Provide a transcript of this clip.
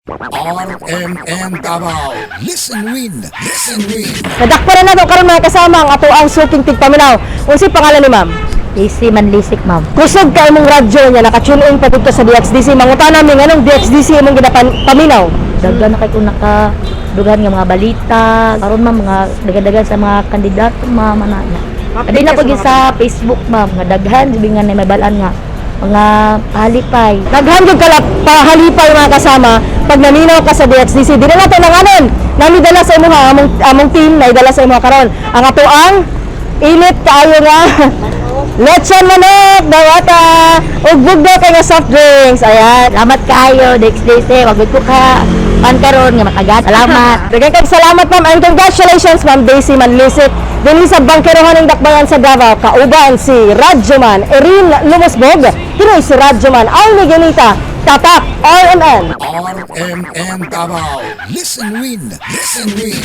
RMN Davao. Listen win. Listen win. Nadakparan na to karon mga kasama ang ato ang suking tigpaminaw. Unsi pangalan ni ma'am? AC Manlisik, ma'am. Kusog ka imong radyo niya nakatune in patudto sa DXDC. Mangutan namin anong DXDC imong ginapaminaw. Daghan na kay kung nakadugan nga mga balita. Karon ma'am, mga daghan-daghan sa mga kandidato, ma'am, ana. Adi na pag sa Facebook, ma'am, nga daghan sabi nga na may balaan nga mga halipay. Daghan gyud kala pahalipay mga kasama pag naminaw ka sa DXDC. Di na nato nanganon. Nami dala sa imo ha among team na idala sa imo karon. Ang ato ang init kaayo nga lechon manok, dawata, ug bugdo kay nga soft drinks. Ayan. Salamat kayo, DXDC. Wag ko ka pan karon nga matagat. Salamat. Daghang kay salamat ma'am and congratulations ma'am Daisy Manlisik. Dinhi sa bangkerohan ng dakbayan sa Davao, kauban si Radyoman Erin Lumusbog. Kini si Radyoman Arnie Ganita, Tatak RMN. RMN Davao. Listen win. Listen win.